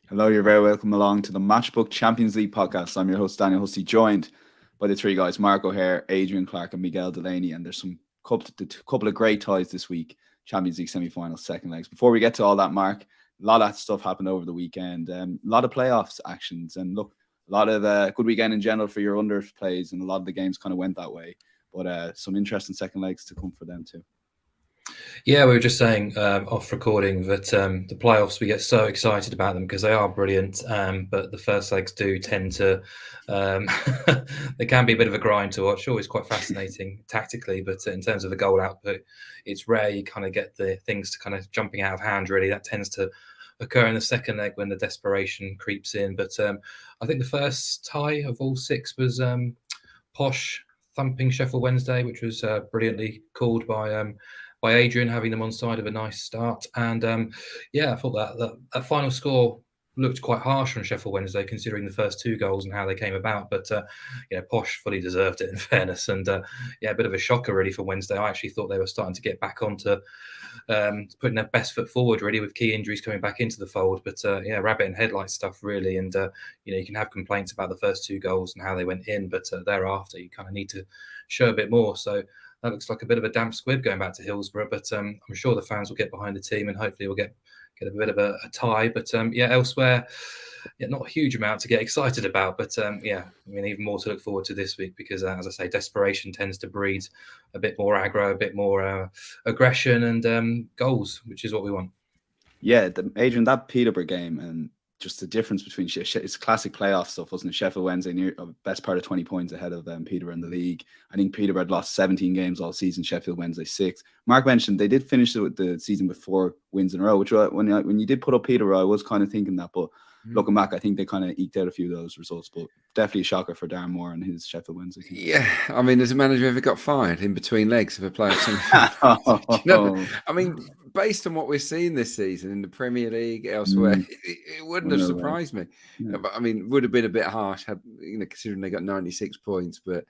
Hello, you're very welcome along to the Matchbook Champions League podcast. I'm your host, Daniel Hussey, joined by the three guys, Mark O'Hare, Adrian, Clarke, and Miguel Delaney. And there's some couple of great ties this week, Champions League semi-finals, second legs. Before we get to all that, Mark, a lot of that stuff happened over the weekend. A lot of playoffs actions. And look, a lot of good weekend in general for your under plays. And a lot of the games kind of went that way. But some interesting second legs to come for them too. Yeah, we were just saying off recording that the playoffs, we get so excited about them because they are brilliant, but the first legs do tend to, they can be a bit of a grind to watch, always quite fascinating tactically, but in terms of the goal output, it's rare you kind of get the things to kind of jumping out of hand, really. That tends to occur in the second leg when the desperation creeps in. But I think the first tie of all six was Posh thumping Sheffield Wednesday, which was brilliantly called by Adrian, having them on side of a nice start. And I thought that final score looked quite harsh on Sheffield Wednesday, considering the first two goals and how they came about. But Posh fully deserved it, in fairness. And a bit of a shocker really for Wednesday. I actually thought they were starting to get back onto putting their best foot forward, really, with key injuries coming back into the fold. But rabbit and headlight stuff, really. And you can have complaints about the first two goals and how they went in, but thereafter you kind of need to show a bit more. So that looks like a bit of a damp squib going back to Hillsborough, but I'm sure the fans will get behind the team and hopefully we'll get a bit of a tie. But elsewhere, not a huge amount to get excited about. But even more to look forward to this week because, as I say, desperation tends to breed a bit more aggro, a bit more aggression and goals, which is what we want. Yeah, Adrian, that Peterborough game and just the difference between it's classic playoff stuff, wasn't it? Sheffield Wednesday near best part of 20 points ahead of Peterborough in the league. I think Peterborough had lost 17 games all season. Sheffield Wednesday 6. Mark mentioned they did finish the season with 4 wins in a row, which when you did put up Peterborough, I was kind of thinking that, but looking back, I think they kind of eked out a few of those results, but definitely a shocker for Darren Moore and his Sheffield Wednesday team. Yeah, I mean, has a manager ever got fired in between legs of a playoff semi-final? I mean, based on what we're seeing this season in the Premier League, elsewhere, it wouldn't have surprised me. Yeah. But I mean, would have been a bit harsh, considering they got 96 points. But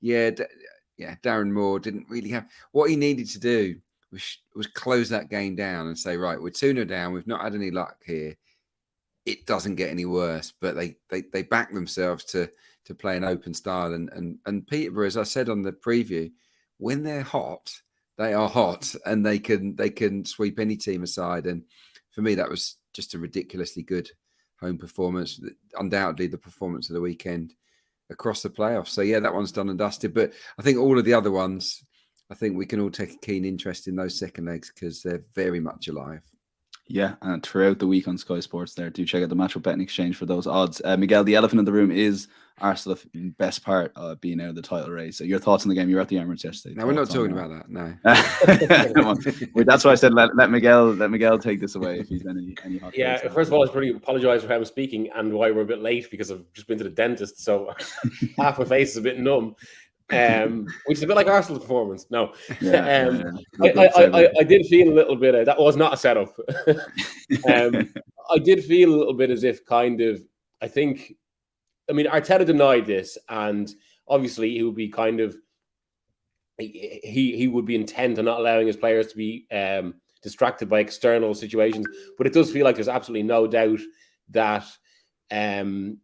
Darren Moore didn't really have what he needed to do was close that game down and say, right, we're 2-0 down. We've not had any luck here. It doesn't get any worse, but they back themselves to play an open style. And Peterborough, as I said on the preview, when they're hot, they are hot, and they can sweep any team aside. And for me, that was just a ridiculously good home performance. Undoubtedly, the performance of the weekend across the playoffs. So that one's done and dusted. But I think all of the other ones, I think we can all take a keen interest in those second legs because they're very much alive. Yeah, and throughout the week on Sky Sports there, do check out the Matchup Betting Exchange for those odds. Miguel, the elephant in the room is Arsenal, the best part of being out of the title race. So your thoughts on the game? You were at the Emirates yesterday. No, we're not talking about that, no. Well, that's why I said let Miguel take this away if he's any hot. Yeah, first of all, I really apologise for how I'm speaking and why we're a bit late because I've just been to the dentist, so half my face is a bit numb. Which is a bit like Arsenal's performance. No, I did feel a little bit. That was not a setup. I did feel a little bit as if Arteta denied this, and obviously he would be he would be intent on not allowing his players to be distracted by external situations. But it does feel like there's absolutely no doubt that the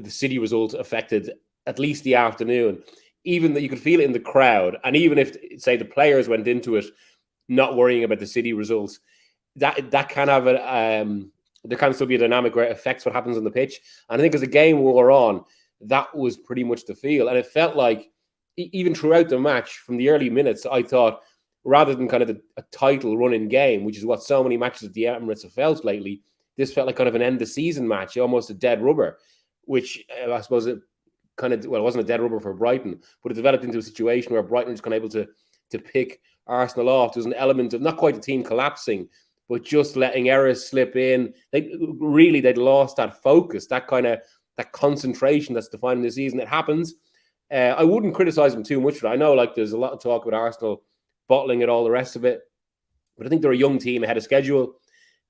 City result affected at least the afternoon. Even that you could feel it in the crowd, and even if, say, the players went into it not worrying about the City results, that can have there can still be a dynamic where it affects what happens on the pitch. And I think as the game wore on, that was pretty much the feel, and it felt like even throughout the match, from the early minutes, I thought rather than kind of a title running game, which is what so many matches at the Emirates have felt lately, this felt like kind of an end of season match, almost a dead rubber, which I suppose it wasn't a dead rubber for Brighton, but it developed into a situation where Brighton was kind of able to pick Arsenal off. There was an element of not quite the team collapsing, but just letting errors slip in. They'd lost that focus, that concentration that's defining the season. It happens. I wouldn't criticize them too much for it. I know there's a lot of talk about Arsenal bottling it, all the rest of it, but I think they're a young team ahead of schedule.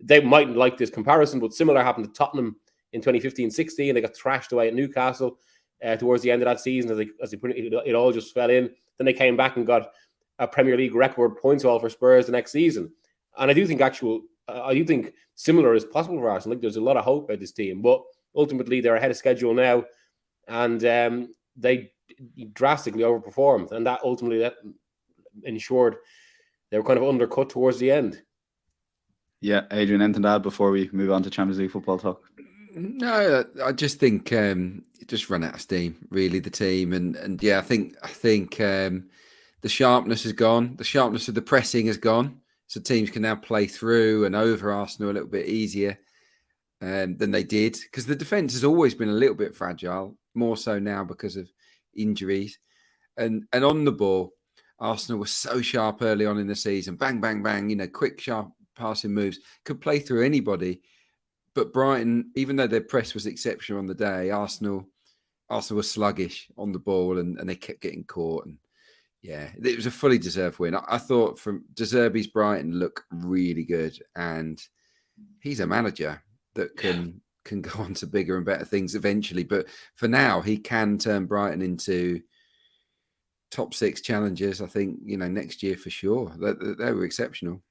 They mightn't like this comparison, but similar happened to Tottenham in 2015-16. They got thrashed away at Newcastle towards the end of that season as they put it all just fell in. Then they came back and got a Premier League record points haul for Spurs the next season. And I do think actual I do think similar is possible for Arsenal. Like, there's a lot of hope about this team, but ultimately they're ahead of schedule now, and they drastically overperformed, and that ultimately ensured they were kind of undercut towards the end. Yeah, Adrian, anything to add before we move on to Champions League football talk? No, I just think it just ran out of steam, really, the team, and yeah, I think the sharpness is gone. The sharpness of the pressing is gone, so teams can now play through and over Arsenal a little bit easier than they did, because the defence has always been a little bit fragile, more so now because of injuries, and on the ball, Arsenal was so sharp early on in the season, bang, bang, bang, quick, sharp passing moves, could play through anybody. But Brighton, even though their press was exceptional on the day, Arsenal was sluggish on the ball, and they kept getting caught. And yeah, it was a fully deserved win. I thought from De Zerbi's Brighton look really good, and he's a manager that can go on to bigger and better things eventually. But for now, he can turn Brighton into top 6 challengers, I think, next year for sure. They were exceptional.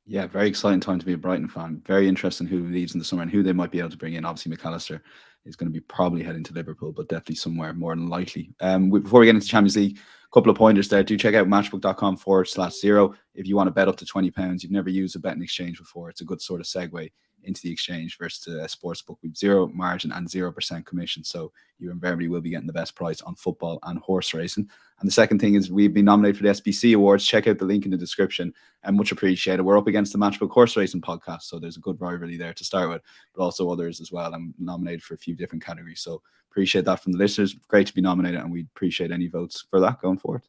Yeah, very exciting time to be a Brighton fan. Very interesting who leaves in the summer and who they might be able to bring in. Obviously, McAllister is going to be probably heading to Liverpool, but definitely somewhere more than likely. Before we get into Champions League, a couple of pointers there. Do check out matchbook.com/0 if you want to bet up to £20. You've never used a betting exchange before. It's a good sort of segue into the exchange versus a sportsbook with 0 margin and 0% commission. So you invariably will be getting the best price on football and horse racing. And the second thing is we've been nominated for the SBC Awards. Check out the link in the description, and much appreciated. We're up against the Matchbook Horse Racing podcast, so there's a good rivalry there to start with, but also others as well. I'm nominated for a few different categories, so appreciate that from the listeners. Great to be nominated, and we appreciate any votes for that going forward.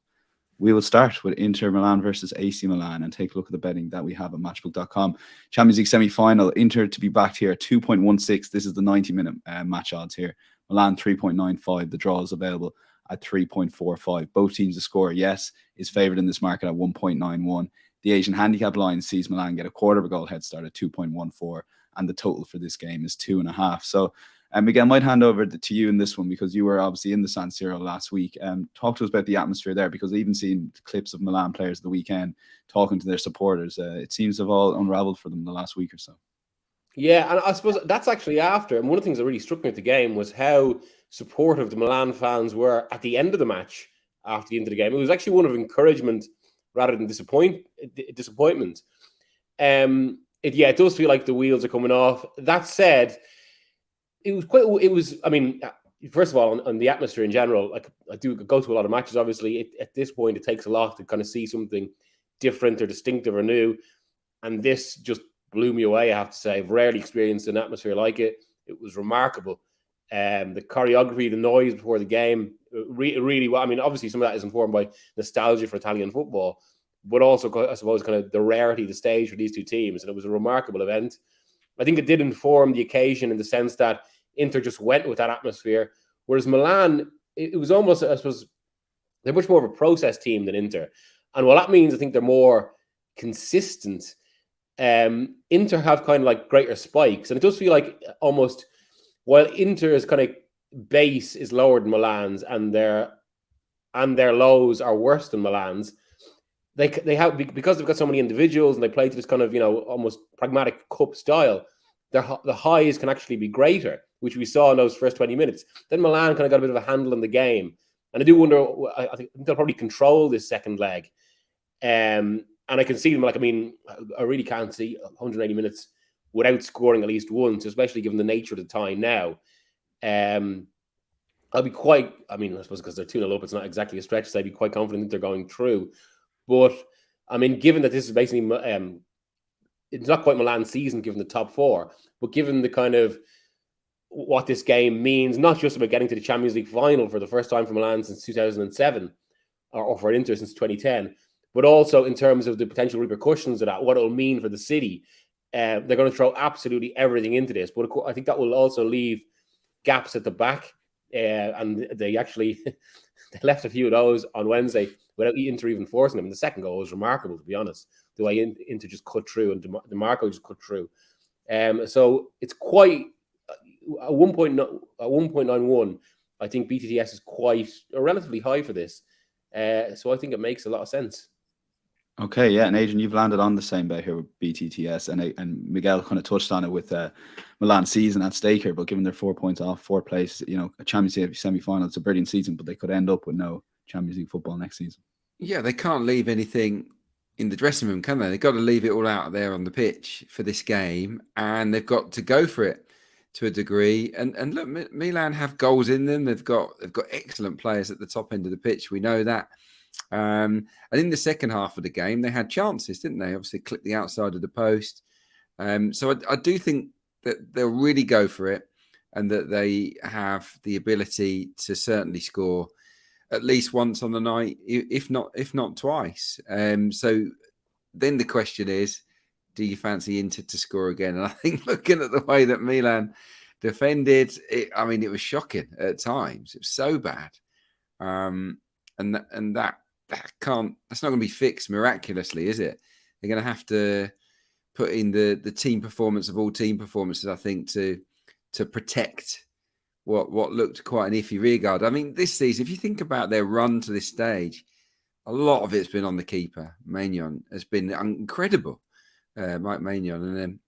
We will start with Inter Milan versus AC Milan and take a look at the betting that we have at matchbook.com. Champions League semi-final, Inter to be backed here at 2.16. This is the 90-minute match odds here. Milan 3.95. The draw is available at 3.45. Both teams to score, yes, is favoured in this market at 1.91. The Asian handicap line sees Milan get a quarter of a goal head start at 2.14, and the total for this game is 2.5. So, Miguel, I might hand over to you in this one because you were obviously in the San Siro last week. Talk to us about the atmosphere there, because I've even seen clips of Milan players the weekend talking to their supporters. It seems to have all unravelled for them the last week or so. Yeah, and I suppose that's actually after. And one of the things that really struck me at the game was how supportive the Milan fans were at the end of the match after the end of the game. It was actually one of encouragement rather than disappointment. It does feel like the wheels are coming off. That said, I mean, first of all, on the atmosphere in general, like, I do go to a lot of matches, obviously. At this point, it takes a lot to kind of see something different or distinctive or new. And this just blew me away, I have to say. I've rarely experienced an atmosphere like it. It was remarkable. The choreography, the noise before the game, really well. I mean, obviously, some of that is informed by nostalgia for Italian football, but also, I suppose, kind of the rarity of the stage for these two teams. And it was a remarkable event. I think it did inform the occasion in the sense that Inter just went with that atmosphere, whereas Milan, it was almost, I suppose, they're much more of a process team than Inter. And while that means I think they're more consistent, Inter have kind of like greater spikes. And it does feel like almost, while Inter's kind of base is lower than Milan's and their lows are worse than Milan's, they have, because they've got so many individuals and they play to this kind of, almost pragmatic cup style, the highs can actually be greater, which we saw in those first 20 minutes. Then Milan kind of got a bit of a handle on the game. And I do wonder, I think they'll probably control this second leg. And I can see them, I really can't see 180 minutes without scoring at least once, especially given the nature of the tie now. I'll be quite, I suppose because they're 2-0 up, it's not exactly a stretch, so I'd be quite confident that they're going through. But, given that this is basically, it's not quite Milan's season given the top four, but given the kind of what this game means, not just about getting to the Champions League final for the first time for Milan since 2007, or for Inter since 2010, but also in terms of the potential repercussions of that, what it'll mean for the city. They're going to throw absolutely everything into this, but I think that will also leave gaps at the back, and they actually they left a few of those on Wednesday without Inter even forcing them. And the second goal was remarkable, to be honest, the way Inter just cut through and DeMarco just cut through. So it's quite a 1.91. I think BTTS is quite relatively high for this. So I think it makes a lot of sense. Okay, yeah, and Adrian, you've landed on the same bet here with BTTS, and Miguel kind of touched on it with Milan season at stake here. But given they're 4 points off fourth place, a Champions League semi-final, it's a brilliant season, but they could end up with no Champions League football next season. Yeah, they can't leave anything in the dressing room, can they? They've got to leave it all out there on the pitch for this game, and they've got to go for it to a degree. And look, Milan have goals in them. They've got excellent players at the top end of the pitch. We know that. And in the second half of the game, they had chances, didn't they? Obviously, clipped the outside of the post. So I do think that they'll really go for it, and that they have the ability to certainly score at least once on the night, if not twice. So then the question is, do you fancy Inter to score again? And I think looking at the way that Milan defended, it was shocking at times. It was so bad, and that's not going to be fixed miraculously, is it? They're going to have to put in the team performance of all team performances, I think, to protect what looked quite an iffy rearguard. I mean, this season, if you think about their run to this stage, a lot of it's been on the keeper. Maignan has been incredible, Mike Maignan,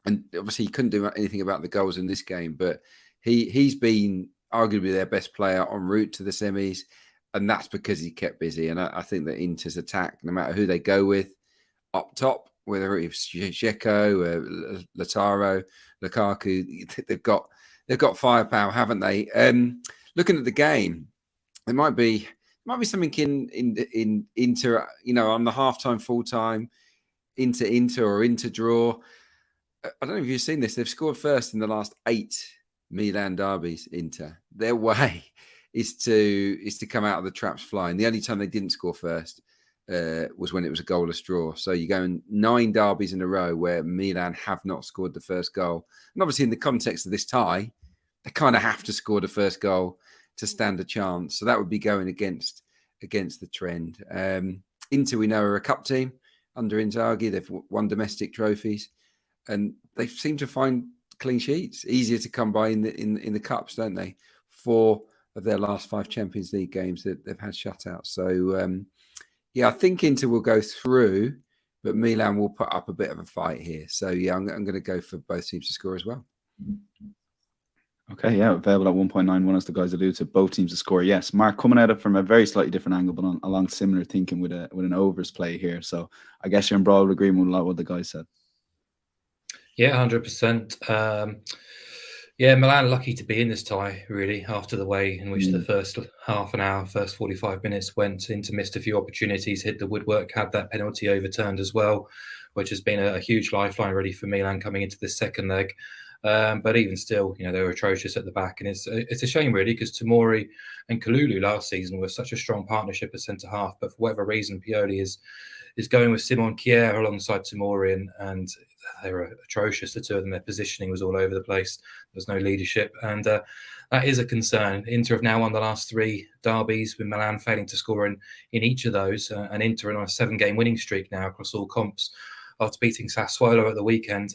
and obviously he couldn't do anything about the goals in this game, but he's been arguably their best player en route to the semis, and that's because he kept busy. And I think that Inter's attack, no matter who they go with up top, whether it's Dzeko, Lautaro, Lukaku, they've got firepower, haven't they? Looking at the game, there might be something in Inter, on the halftime, full time, Inter or Inter draw. I don't know if you've seen this. They've scored first in the last 8 Milan derbies. Inter, their way is to come out of the traps flying. The only time they didn't score first was when it was a goalless draw. So you're going 9 derbies in a row where Milan have not scored the first goal. And obviously in the context of this tie, they kind of have to score the first goal to stand a chance. So that would be going against the trend. Inter, we know, are a cup team under Inzaghi. They've won domestic trophies, and they seem to find clean sheets easier to come by in the cups, don't they? 4 of their last 5 Champions League games that they've had shutouts. So I think Inter will go through, but Milan will put up a bit of a fight here. So I'm going to go for both teams to score as well. Okay, yeah, available at 1.91 as the guys allude to, both teams to score. Yes, Mark, coming at it from a very slightly different angle, but along similar thinking with an overs play here. So I guess you're in broad agreement with a lot of what the guys said. Yeah, 100%. Milan lucky to be in this tie, really, after the way in which the first half an hour, first 45 minutes went. Inter missed a few opportunities, hit the woodwork, had that penalty overturned as well, which has been a huge lifeline really for Milan coming into this second leg. But even still, they were atrocious at the back. And it's a shame, really, because Tomori and Kalulu last season were such a strong partnership at centre-half. But for whatever reason, Pioli is going with Simon Kjær alongside Tomori, and they were atrocious, the two of them. Their positioning was all over the place. There was no leadership. And that is a concern. Inter have now won the last 3 derbies, with Milan failing to score in each of those. And Inter are on a 7-game winning streak now across all comps after beating Sassuolo at the weekend.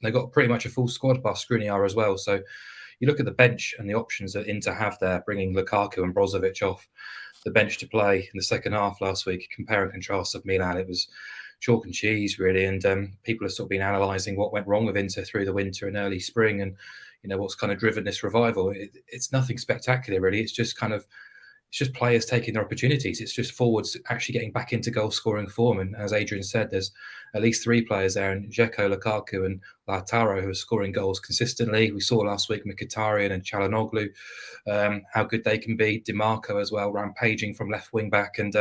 They've got pretty much a full squad bar Skriniar as well. So you look at the bench and the options that Inter have there, bringing Lukaku and Brozovic off the bench to play in the second half last week. Compare and contrast of Milan, it was chalk and cheese, really. And people have sort of been analysing what went wrong with Inter through the winter and early spring, and what's kind of driven this revival. It's nothing spectacular, really. It's just players taking their opportunities. It's just forwards actually getting back into goal scoring form. And as Adrian said, there's at least 3 players there, and Dzeko, Lukaku and Lautaro, who are scoring goals consistently. We saw last week Mkhitaryan and Çalhanoğlu, how good they can be. Dimarco as well, rampaging from left wing back. And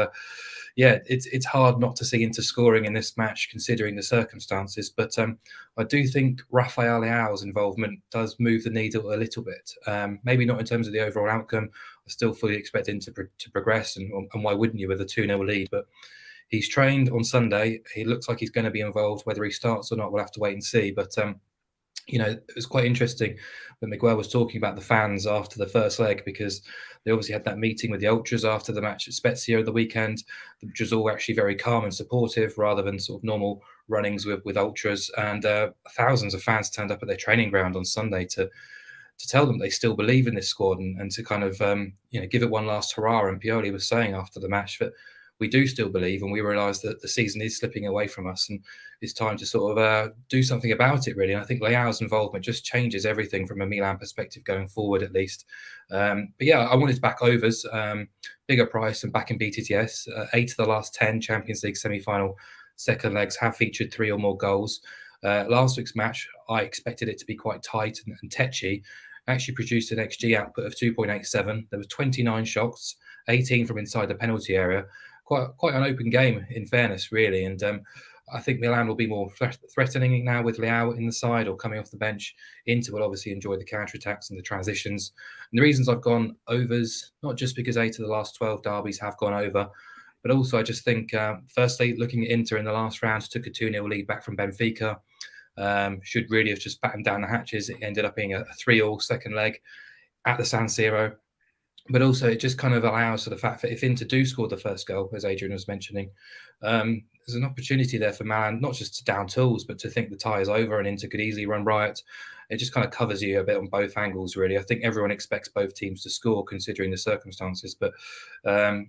it's hard not to see Inter scoring in this match, considering the circumstances. But I do think Rafael Leao's involvement does move the needle a little bit. Maybe not in terms of the overall outcome. I still fully expect him to progress, and why wouldn't you with a 2-0 lead? But he's trained on Sunday. He looks like he's going to be involved. Whether he starts or not, we'll have to wait and see. But it was quite interesting when Miguel was talking about the fans after the first leg, because they obviously had that meeting with the ultras after the match at Spezia the weekend, which was all actually very calm and supportive rather than sort of normal runnings with ultras. And thousands of fans turned up at their training ground on Sunday to tell them they still believe in this squad, and to kind of give it one last hurrah. And Pioli was saying after the match that we do still believe, and we realise that the season is slipping away from us, and it's time to sort of do something about it, really. And I think Leao's involvement just changes everything from a Milan perspective going forward, at least. But yeah, I wanted to back overs, bigger price, and back in BTTS. 8 of the last 10 Champions League semi-final second legs have featured 3 or more goals. Last week's match, I expected it to be quite tight and tetchy. Actually produced an XG output of 2.87. There was 29 shots, 18 from inside the penalty area. Quite an open game, in fairness, really. And I think Milan will be more threatening now with Leao in the side or coming off the bench. Inter will obviously enjoy the counter-attacks and the transitions. And the reasons I've gone overs, not just because 8 of the last 12 derbies have gone over, but also I just think, firstly, looking at Inter in the last round, took a 2-0 lead back from Benfica. Should really have just battened down the hatches. It ended up being a 3-3 second leg at the San Siro. But also it just kind of allows for the fact that if Inter do score the first goal, as Adrian was mentioning, there's an opportunity there for Milan, not just to down tools, but to think the tie is over and Inter could easily run riot. It just kind of covers you a bit on both angles, really. I think everyone expects both teams to score considering the circumstances. But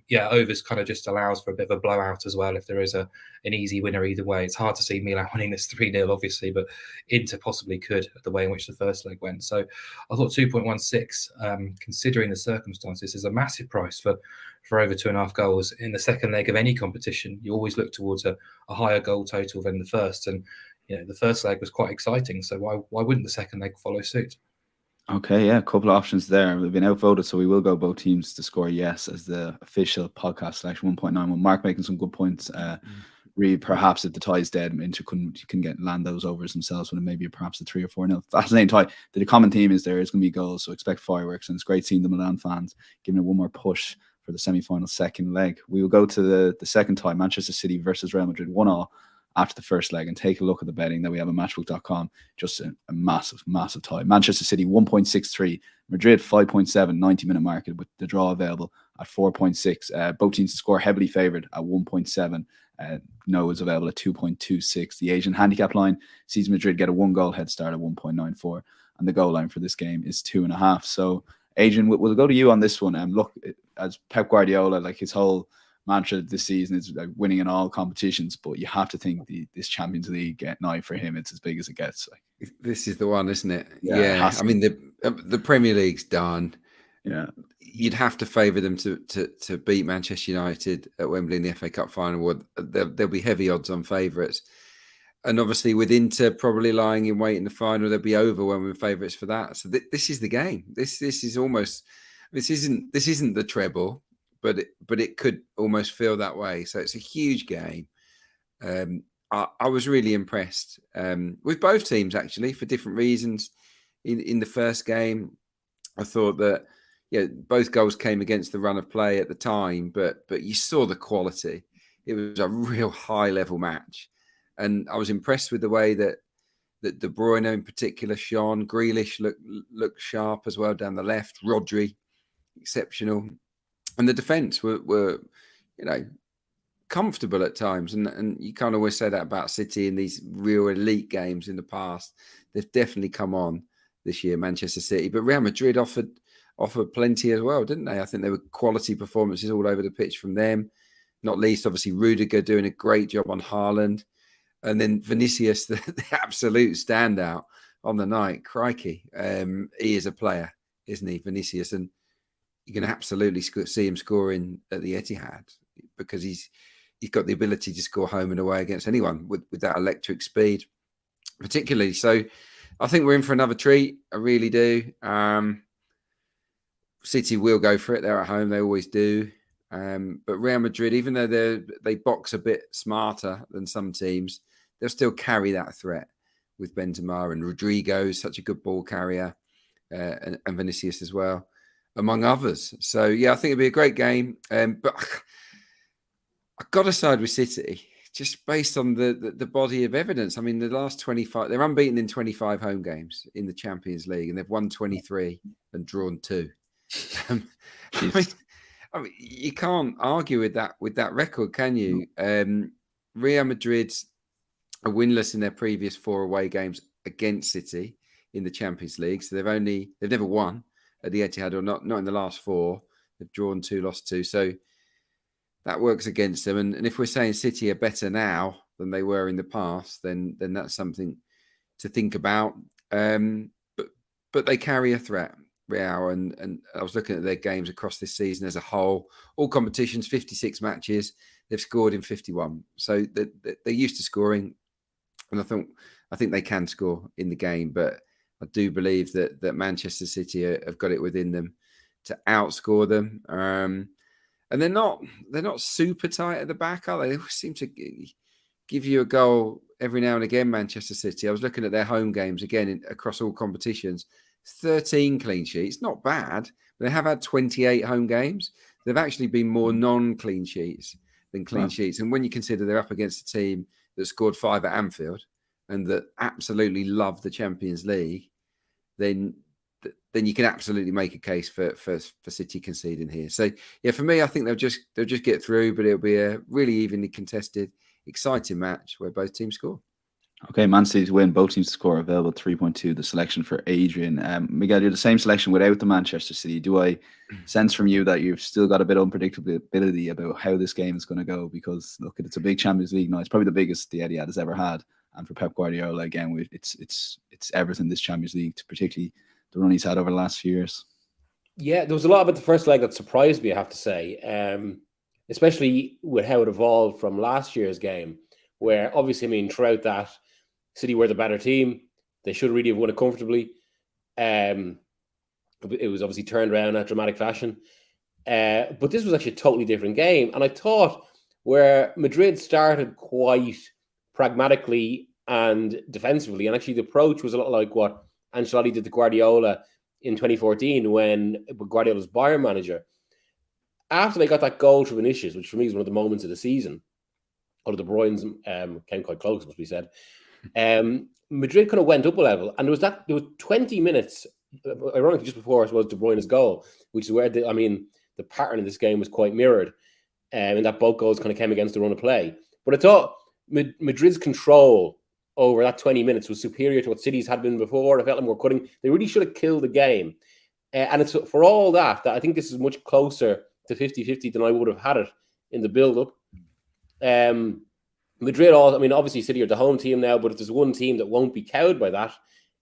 yeah, overs kind of just allows for a bit of a blowout as well if there is an easy winner either way. It's hard to see Milan winning this 3-0, obviously, but Inter possibly could, the way in which the first leg went. So I thought 2.16, considering the circumstances, is a massive price for over 2.5 goals in the second leg of any competition. You always look towards a higher goal total than the first. And the first leg was quite exciting, so why wouldn't the second leg follow suit? Okay, yeah, a couple of options there. We've been outvoted, so we will go both teams to score yes as the official podcast selection 1.91. Mark making some good points. Really, perhaps if the tie is dead, Inter can land those overs themselves when it may be perhaps a 3 or 4-0. Fascinating tie. The common theme is there is going to be goals, so expect fireworks, and it's great seeing the Milan fans giving it one more push for the semi-final second leg. We will go to the second tie, Manchester City versus Real Madrid, 1-1 after the first leg, and take a look at the betting that we have on matchbook.com. Just a massive tie. Manchester City 1.63, Madrid 5.7, 90-minute market, with the draw available at 4.6. Both teams to score heavily favoured at 1.7. No is available at 2.26. The Asian handicap line sees Madrid get a 1-goal head start at 1.94, and the goal line for this game is 2.5. So Adrian, we'll go to you on this one. Look, as Pep Guardiola, like his whole mantra this season is like winning in all competitions, but you have to think this Champions League now for him, it's as big as it gets. Like, this is the one, isn't it? Yeah. I mean, the Premier League's done. Yeah, you'd have to favour them to beat Manchester United at Wembley in the FA Cup final. There'll be heavy odds on favourites, and obviously with Inter probably lying in wait in the final, there'll be overwhelming favourites for that. So this is the game. This isn't the treble, but it could almost feel that way. So it's a huge game. I was really impressed with both teams actually for different reasons. In the first game, I thought that both goals came against the run of play at the time, but you saw the quality. It was a real high level match, and I was impressed with the way that De Bruyne in particular shone. Grealish looked sharp as well down the left. Rodri, exceptional. And the defence were comfortable at times. And you can't always say that about City in these real elite games in the past. They've definitely come on this year, Manchester City. But Real Madrid offered plenty as well, didn't they? I think there were quality performances all over the pitch from them. Not least, obviously, Rudiger doing a great job on Haaland. And then Vinicius, the absolute standout on the night. Crikey. He is a player, isn't he, Vinicius? And you can absolutely see him scoring at the Etihad because he's got the ability to score home and away against anyone with that electric speed, particularly. So I think we're in for another treat. I really do. City will go for it. They're at home. They always do. But Real Madrid, even though they box a bit smarter than some teams, they'll still carry that threat with Benzema and Rodrigo, such a good ball carrier, and Vinicius as well, among others. So, yeah, I think it'll be a great game. But I've got to side with City, just based on the body of evidence. I mean, the last 25, they're unbeaten in 25 home games in the Champions League, and they've won 23 and drawn 2. I mean, you can't argue with that record, can you? Real Madrid are winless in their previous 4 away games against City in the Champions League. So they've never won at the Etihad, or not in the last 4. They've drawn 2, lost 2. So that works against them. And if we're saying City are better now than they were in the past, then that's something to think about. But they carry a threat, Real, and I was looking at their games across this season as a whole. All competitions, 56 matches, they've scored in 51. So they're used to scoring, and I think they can score in the game. But I do believe that Manchester City have got it within them to outscore them. And they're not super tight at the back, are they? They seem to give you a goal every now and again, Manchester City. I was looking at their home games again across all competitions. 13 clean sheets, not bad. But they have had 28 home games. They've actually been more non-clean sheets than clean sheets. And when you consider they're up against a team that scored 5 at Anfield and that absolutely love the Champions League, then you can absolutely make a case for City conceding here. So yeah, for me, I think they'll just get through, but it'll be a really evenly contested, exciting match where both teams score. Okay, Man City to win, both teams to score, available 3.2. The selection for Adrian. Miguel, you're the same selection without the Manchester City. Do I sense from you that you've still got a bit of unpredictability about how this game is going to go? Because look, it's a big Champions League night. It's probably the biggest the Etihad has ever had. And for Pep Guardiola, again, it's everything this Champions League, particularly the run he's had over the last few years. Yeah, there was a lot about the first leg that surprised me, I have to say, especially with how it evolved from last year's game, where obviously, I mean, throughout that, City were the better team. They should really have won it comfortably. It was obviously turned around in a dramatic fashion. But this was actually a totally different game. And I thought where Madrid started quite pragmatically and defensively, and actually the approach was a lot like what Ancelotti did to Guardiola in 2014 when Guardiola was Bayern manager. After they got that goal through Vinicius, which for me is one of the moments of the season, although De Bruyne's came quite close, must be said, Madrid kind of went up a level, and there was 20 minutes, ironically, just before I suppose De Bruyne's goal, which is where the pattern in this game was quite mirrored, and that both goals kind of came against the run of play. But I thought Madrid's control over that 20 minutes was superior to what City's had been before. I felt like more cutting. They really should have killed the game, and it's for all that I think this is much closer to 50-50 than I would have had it in the build-up. Madrid, obviously City are the home team now, but if there's one team that won't be cowed by that,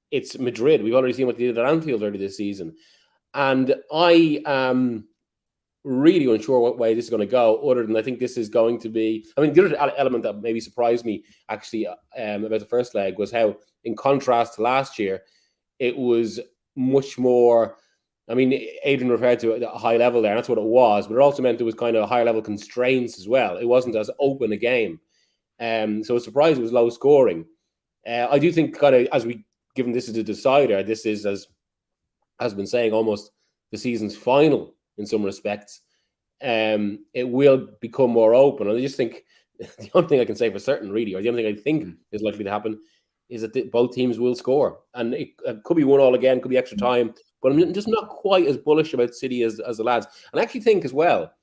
it's Madrid. We've already seen what they did at Anfield earlier this season. And I am really unsure what way this is going to go, other than I think this is going to be... I mean, the other element that maybe surprised me, actually, about the first leg was how, in contrast to last year, it was much more... I mean, Adrian referred to a high level there, and that's what it was, but it also meant there was kind of higher level constraints as well. It wasn't as open a game. So it's surprised it was low scoring. I do think kind of given this is a decider, this is, as has been saying, almost the season's final in some respects. It will become more open. And I just think the only thing I can say for certain, really, or the only thing I think is likely to happen is that both teams will score. And it could be 1-1 again, could be extra time. But I'm just not quite as bullish about City as the lads. And I actually think as well,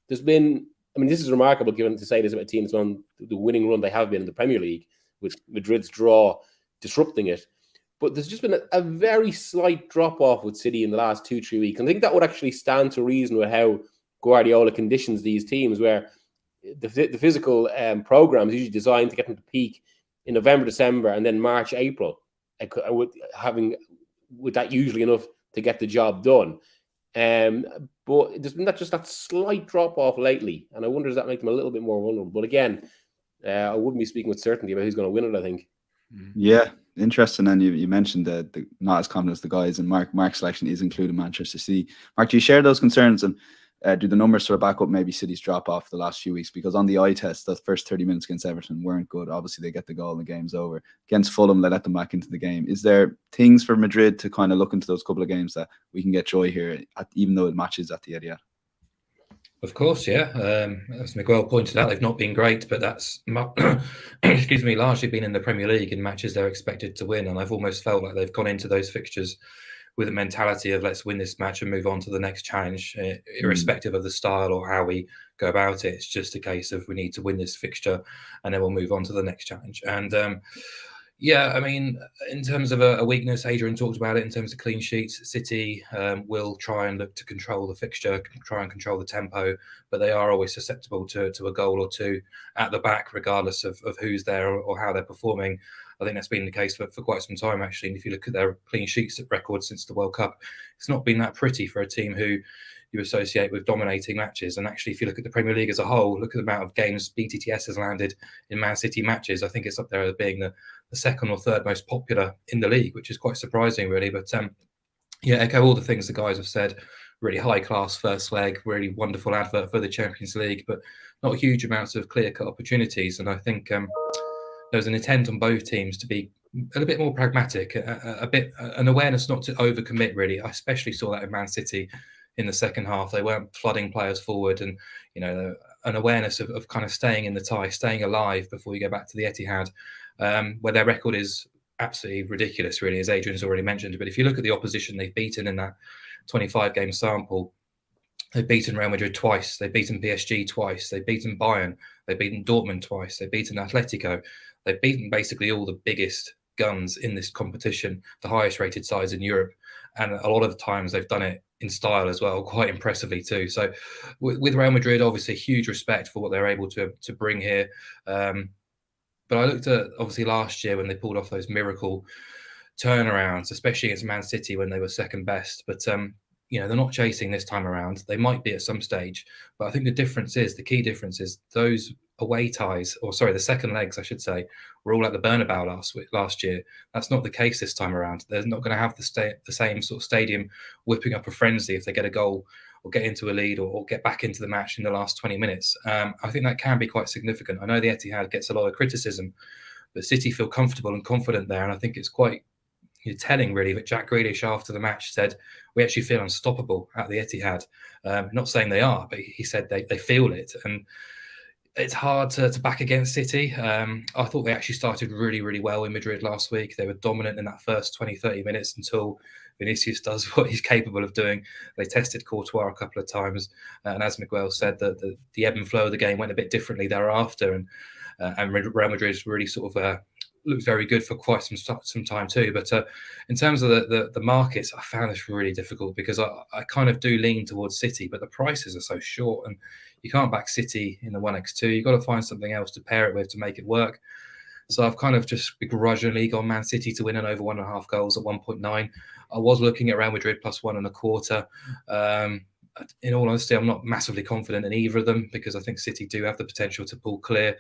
there's been... I mean, this is remarkable given to say this about teams on the winning run they have been in the Premier League, with Madrid's draw disrupting it. But there's just been a very slight drop-off with City in the last 2-3 weeks. And I think that would actually stand to reason with how Guardiola conditions these teams, where the physical program is usually designed to get them to peak in November, December, and then March, April, with that usually enough to get the job done. But there's been that slight drop-off lately, and I wonder, does that make them a little bit more vulnerable? But again, I wouldn't be speaking with certainty about who's going to win it, I think. Yeah, interesting. And you mentioned that not as confident as the guys, and Mark's selection is including Manchester City. Mark, do you share those concerns, and do the numbers sort of back up maybe City's drop-off the last few weeks? Because on the eye test, the first 30 minutes against Everton weren't good. Obviously, they get the goal and the game's over. Against Fulham, they let them back into the game. Is there things for Madrid to kind of look into those couple of games that we can get joy here, even though it matches at the Etihad? Of course, yeah. As Miguel pointed out, they've not been great, but that's, excuse me, largely been in the Premier League in matches they're expected to win. And I've almost felt like they've gone into those fixtures with a mentality of let's win this match and move on to the next challenge, irrespective of the style or how we go about it. It's just a case of we need to win this fixture and then we'll move on to the next challenge. And Yeah, I mean, in terms of a weakness, Adrian talked about it in terms of clean sheets. City will try and look to control the fixture, try and control the tempo, but they are always susceptible to a goal or two at the back, regardless of who's there or how they're performing. I think that's been the case for quite some time, actually. And if you look at their clean sheets record since the World Cup, it's not been that pretty for a team who you associate with dominating matches. And actually, if you look at the Premier League as a whole, look at the amount of games BTTS has landed in Man City matches. I think it's up there as being the second or third most popular in the league, which is quite surprising, really. But yeah, echo all the things the guys have said. Really high class first leg, really wonderful advert for the Champions League, but not huge amounts of clear cut opportunities. And I think there's an intent on both teams to be a little bit more pragmatic, an awareness not to overcommit, really. I especially saw that in Man City in the second half. They weren't flooding players forward, and an awareness of kind of staying in the tie, staying alive before you go back to the Etihad, where their record is absolutely ridiculous, really, as Adrian's already mentioned. But if you look at the opposition they've beaten in that 25-game sample, they've beaten Real Madrid twice, they've beaten PSG twice, they've beaten Bayern, they've beaten Dortmund twice, they've beaten Atletico, they've beaten basically all the biggest guns in this competition, the highest rated sides in Europe, and a lot of the times they've done it in style as well, quite impressively too. So with Real Madrid, obviously huge respect for what they're able to bring here. But I looked at obviously last year when they pulled off those miracle turnarounds, especially against Man City when they were second best. But they're not chasing this time around. They might be at some stage, but I think the key difference is those away ties, the second legs, I should say, were all at the Bernabeu last year. That's not the case this time around. They're not going to have the same sort of stadium whipping up a frenzy if they get a goal or get into a lead or get back into the match in the last 20 minutes. I think that can be quite significant. I know the Etihad gets a lot of criticism, but City feel comfortable and confident there, and I think it's quite telling, really, that Jack Grealish after the match said, we actually feel unstoppable at the Etihad. Not saying they are, but he said they feel it. And it's hard to back against City. I thought they actually started really, really well in Madrid last week. They were dominant in that first 20, 30 minutes until Vinicius does what he's capable of doing. They tested Courtois a couple of times. And as Miguel said, the ebb and flow of the game went a bit differently thereafter. And Real Madrid really sort of looked very good for quite some time too. But in terms of the markets, I found this really difficult because I kind of do lean towards City, but the prices are so short and you can't back City in the 1x2. You've got to find something else to pair it with to make it work. So I've kind of just begrudgingly gone Man City to win and over 1.5 goals at 1.9. I was looking at Real Madrid plus 1.25. In all honesty, I'm not massively confident in either of them because I think City do have the potential to pull clear.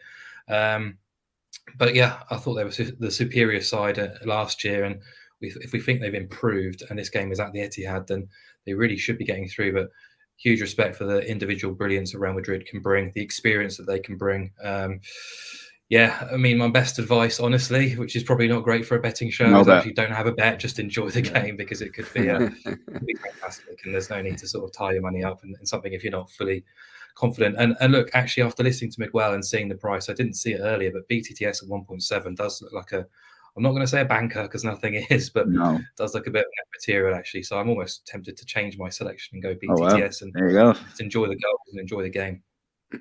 But yeah, I thought they were the superior side last year. And if we think they've improved and this game is at the Etihad, then they really should be getting through. But huge respect for the individual brilliance that Real Madrid can bring, the experience that they can bring. Yeah, I mean, my best advice, honestly, which is probably not great for a betting show, is actually don't have a bet, just enjoy the game because it could be, be fantastic and there's no need to sort of tie your money up in something if you're not fully confident. And look, actually, after listening to Miguel and seeing the price, I didn't see it earlier, but BTTS at 1.7 does look like I'm not going to say a banker because nothing is, but it does look a bit of material, actually. So I'm almost tempted to change my selection and go BTTS and there you go. Just enjoy the goals and enjoy the game.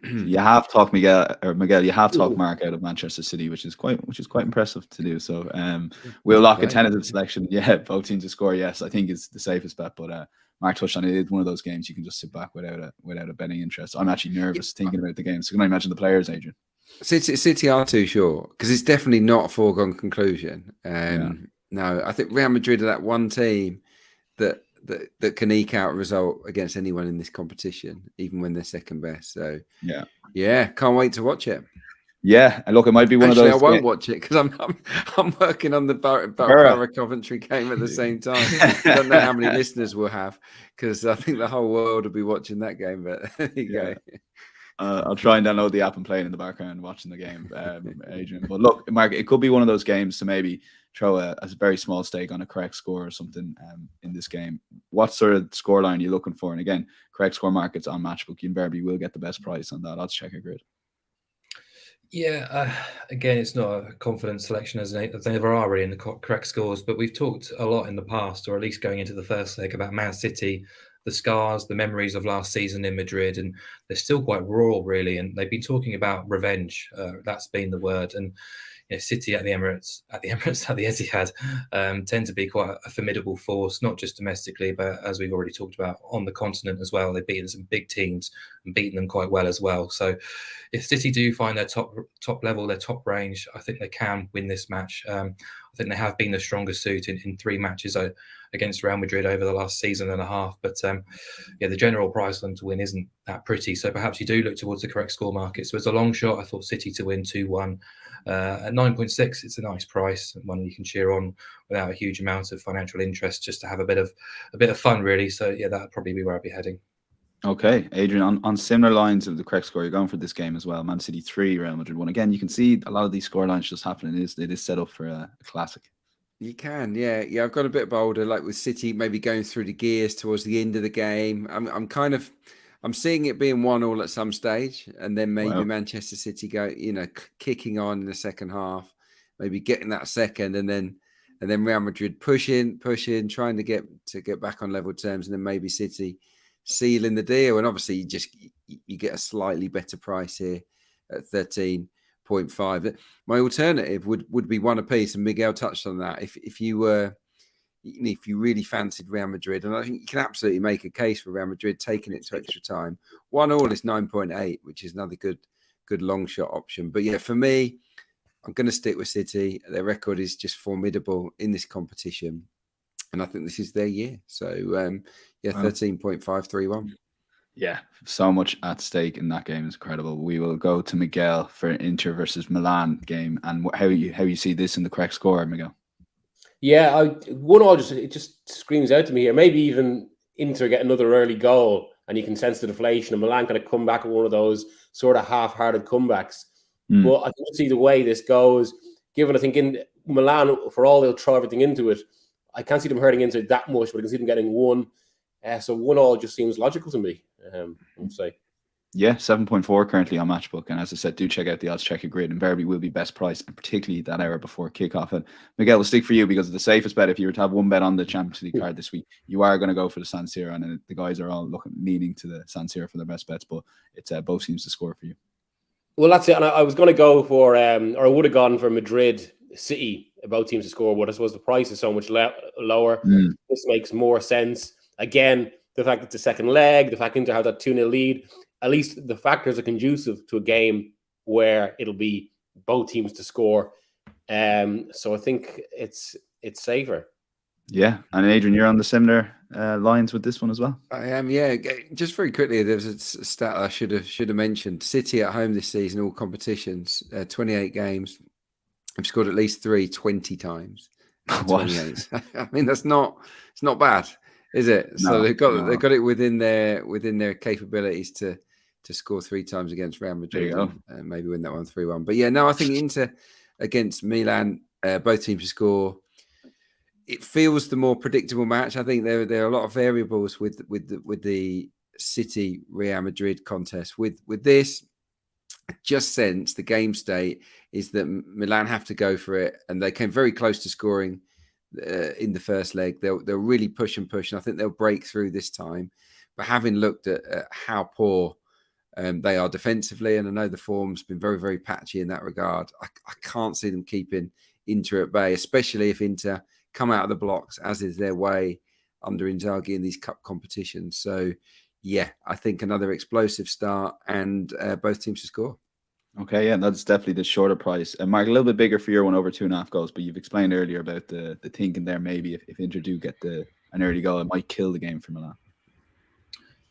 You have talked Miguel, you have talked Mark out of Manchester City, which is quite impressive to do. So we'll lock a tentative selection. Yeah, both teams to score. Yes, I think it's the safest bet. But Mark touched on it. It's one of those games you can just sit back without a betting interest. I'm actually nervous thinking about the game. So can I imagine the players, Adrian? City are too short because it's definitely not a foregone conclusion. No, I think Real Madrid are that one team that can eke out a result against anyone in this competition, even when they're second best. So yeah, can't wait to watch it. Yeah, and look, it might be one of those. I won't watch it because I'm working on the Borough Coventry game at the same time. I don't know how many listeners we'll have because I think the whole world will be watching that game. But there you go. I'll try and download the app and play it in the background watching the game, Adrian. But look, Mark, it could be one of those games to maybe throw a very small stake on a correct score or something in this game. What sort of scoreline are you looking for? And again, correct score markets on Matchbook, you invariably will get the best price on that. Odds checker grid. Yeah, again, it's not a confident selection as they never are really in the correct scores, but we've talked a lot in the past, or at least going into the first leg, about Man City, the scars, the memories of last season in Madrid, and they're still quite raw, really. And they've been talking about revenge. That's been the word. And City at the Etihad tend to be quite a formidable force, not just domestically, but as we've already talked about on the continent as well. They've beaten some big teams and beaten them quite well as well. So if City do find their top level, their top range, I think they can win this match. I think they have been the strongest suit in 3 matches against Real Madrid over the last season and a half. But the general price for them to win isn't that pretty. So perhaps you do look towards the correct score market. So as a long shot, I thought City to win 2-1. At 9.6, it's a nice price, one you can cheer on without a huge amount of financial interest, just to have a bit of fun, really. So yeah, that'd probably be where I'd be heading. Okay, Adrian, on similar lines of the correct score, you're going for this game as well. Man City 3, Real Madrid 1. Again, you can see a lot of these score lines just happening. It is set up for a classic. You can, yeah. I've got a bit bolder, like with City maybe going through the gears towards the end of the game. I'm seeing it being 1-1 at some stage, and then maybe Manchester City go, kicking on in the second half, maybe getting that second, and then Real Madrid pushing, trying to get back on level terms, and then maybe City sealing the deal. And obviously, you get a slightly better price here at 13.5. My alternative would be 1 apiece, and Miguel touched on that. If you really fancied Real Madrid, and I think you can absolutely make a case for Real Madrid taking it to extra time. 1-1 is 9.8, which is another good long shot option. But yeah, for me, I'm going to stick with City. Their record is just formidable in this competition, and I think this is their year. So 13.531. Yeah, so much at stake in that game. Is incredible. We will go to Miguel for Inter versus Milan game, and how you see this in the correct score, Miguel. Yeah, 1-1 it just screams out to me here. Maybe even Inter get another early goal, and you can sense the deflation, and Milan kind of come back with one of those sort of half-hearted comebacks. But I can see the way this goes. Given I think in Milan, for all they'll throw everything into it, I can't see them hurting into it that much, but I can see them getting 1. So 1-1 just seems logical to me. I would say. Yeah, 7.4 currently on Matchbook. And as I said, do check out the odds checker grid. Invariably will be best price, and particularly that hour before kickoff. And Miguel, will stick for you because the safest bet, if you were to have one bet on the Champions League card this week, you are going to go for the San Siro. And the guys are all leaning to the San Siro for their best bets, but it's both teams to score for you. Well, that's it. And I was going to go for, or I would have gone for Madrid City, both teams to score, but I suppose the price is so much lower. This makes more sense. Again, the fact that it's the second leg, the fact Inter have that 2-0 lead, at least the factors are conducive to a game where it'll be both teams to score. So I think it's safer. Yeah, and Adrian, you're on the similar lines with this one as well. I am, yeah. Just very quickly, there was a stat I should have mentioned. City at home this season, all competitions, 28 games, have scored at least 20 times. 28. I mean, it's not bad, is it? No, so they've got it within their capabilities to score 3 times against Real Madrid and maybe win that one 3-1. But yeah, no, I think Inter against Milan, both teams to score. It feels the more predictable match. I think there are a lot of variables with the City Real Madrid contest. With this, I just sense the game state is that Milan have to go for it, and they came very close to scoring in the first leg. They'll really push and push, and I think they'll break through this time. But having looked at how poor they are defensively, and I know the form's been very, very patchy in that regard, I can't see them keeping Inter at bay, especially if Inter come out of the blocks, as is their way under Inzaghi in these cup competitions. So, yeah, I think another explosive start and both teams to score. Okay, yeah, that's definitely the shorter price. And Mark, a little bit bigger for your one, over 2.5 goals, but you've explained earlier about the thinking there, maybe if Inter do get an early goal, it might kill the game for Milan.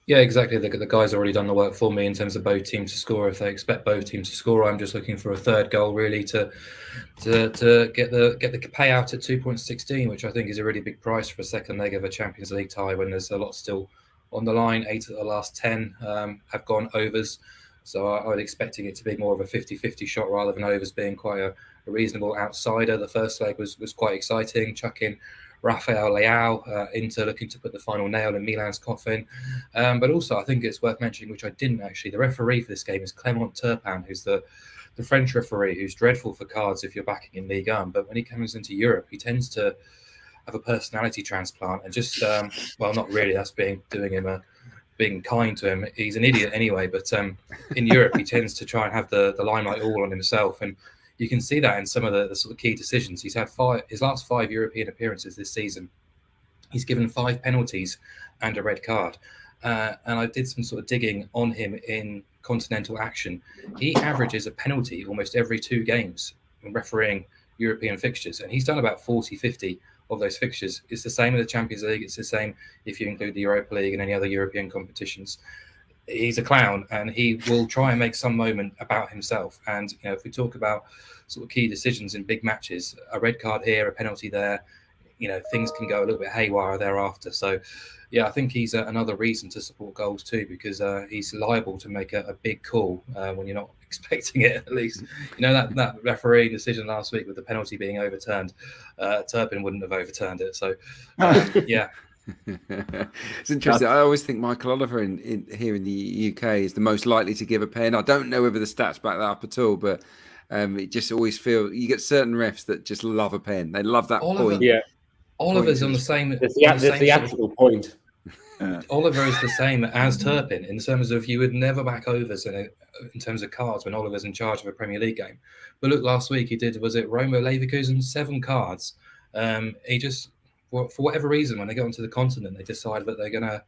Yeah, exactly. The guys already done the work for me in terms of both teams to score. If they expect both teams to score, I'm just looking for a third goal really to get the payout at 2.16, which I think is a really big price for a second leg of a Champions League tie when there's a lot still on the line. 8 of the last 10 have gone overs, so I was expecting it to be more of a 50-50 shot rather than overs being quite a reasonable outsider. The first leg was quite exciting, chucking Rafael Leao into looking to put the final nail in Milan's coffin. But also, I think it's worth mentioning, which I didn't actually, the referee for this game is Clément Turpin, who's the French referee, who's dreadful for cards if you're backing in Ligue 1. But when he comes into Europe, he tends to have a personality transplant and just, well, not really, that's being kind to him. He's an idiot anyway, but in Europe, he tends to try and have the limelight all on himself. And you can see that in some of the sort of key decisions. He's had his last 5 European appearances this season. He's given 5 penalties and a red card. And I did some sort of digging on him in continental action. He averages a penalty almost every 2 games when refereeing European fixtures. And he's done about 40, 50 of those fixtures. It's the same in the Champions League. It's the same if you include the Europa League and any other European competitions. He's a clown, and he will try and make some moment about himself. And if we talk about sort of key decisions in big matches, a red card here, a penalty there, things can go a little bit haywire thereafter. So, yeah, I think he's another reason to support goals too, because he's liable to make a big call when you're not expecting it. At least, that referee decision last week with the penalty being overturned, Turpin wouldn't have overturned it. So, yeah. It's interesting. I always think Michael Oliver here in the UK is the most likely to give a pen. I don't know whether the stats back that up at all, but it just always feels you get certain refs that just love a pen. They love that point. Yeah, Oliver's on the same. The theatrical point. Oliver is the same as Turpin in terms of you would never back overs in terms of cards when Oliver's in charge of a Premier League game. But look, last week he did, was it Roma Leverkusen, 7 cards. He just, for whatever reason, when they go onto the continent, they decide that they're going to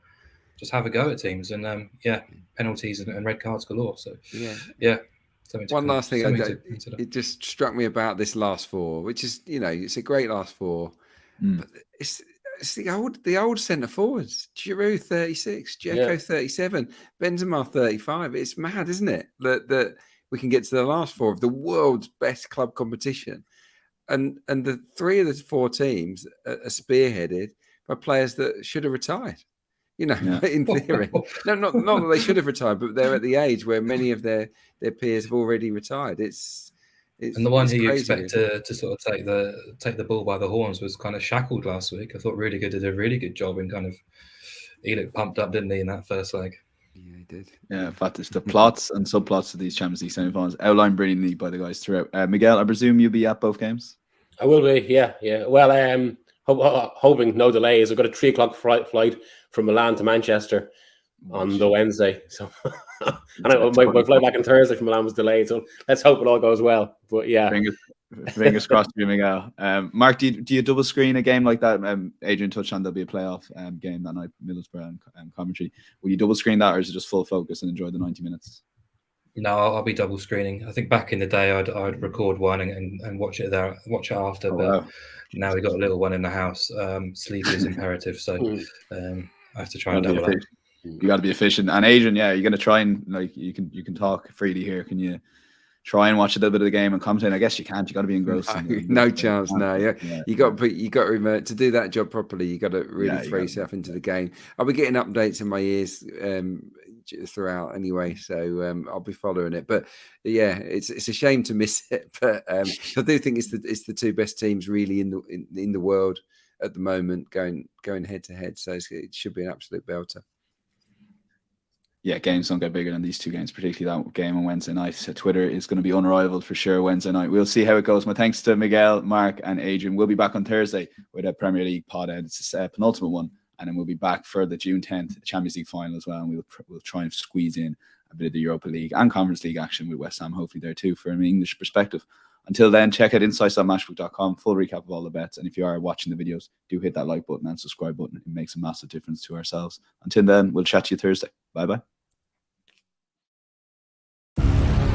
just have a go at teams. And penalties and red cards galore. So, yeah. One last thing, it just struck me about this last 4, which is, it's a great last 4. But it's the old centre forwards. Giroud 36, Dzeko 37, Benzema 35. It's mad, isn't it? That we can get to the last 4 of the world's best club competition, and the 3 of the 4 teams are spearheaded by players that should have retired. In theory, no, not that they should have retired, but they're at the age where many of their peers have already retired. And the one who you expect to sort of take the bull by the horns was kind of shackled last week. I thought Rudiger did a really good job in he looked pumped up, didn't he, in that first leg? Yeah, he did. Yeah, in fact, it's the plots and subplots of these Champions League semi-finals outlined brilliantly by the guys throughout. Miguel, I presume you'll be at both games? I will be, yeah. Well, hoping no delays. I've got a 3:00 flight from Milan to Manchester on the Wednesday. So and my flight back on Thursday from Milan was delayed. So let's hope it all goes well. But yeah. Fingers crossed for you, Miguel. Mark, do you double screen a game like that? Adrian touched on there'll be a playoff game that night, Middlesbrough and Coventry. Will you double screen that, or is it just full focus and enjoy the 90 minutes? No, I'll be double screening. I think back in the day I'd record one and watch it after. But now we've got a little one in the house. Sleep is imperative, so I have to try and double up. You got to be efficient. And Adrian, you're going to try and you can talk freely here. Can you try and watch a little bit of the game and commentate? I guess you can't. You got to be engrossed. No chance. No, you got to do that job properly. You got to really throw yourself into the game. I'll be getting updates in my ears throughout anyway, so I'll be following it. But yeah, it's a shame to miss it. But I do think it's the 2 best teams really in the world at the moment going head to head. So it should be an absolute belter. Yeah, games don't get bigger than these 2 games, particularly that game on Wednesday night. So Twitter is going to be unrivaled for sure Wednesday night. We'll see how it goes. My thanks to Miguel, Mark, and Adrian. We'll be back on Thursday with a Premier League pod out. It's a penultimate one, and then we'll be back for the June 10th Champions League final as well. And we'll try and squeeze in a bit of the Europa League and Conference League action with West Ham, hopefully there too, from an English perspective. Until then, check out insights.matchbook.com, full recap of all the bets. And if you are watching the videos, do hit that like button and subscribe button. It makes a massive difference to ourselves. Until then, we'll chat to you Thursday. Bye-bye.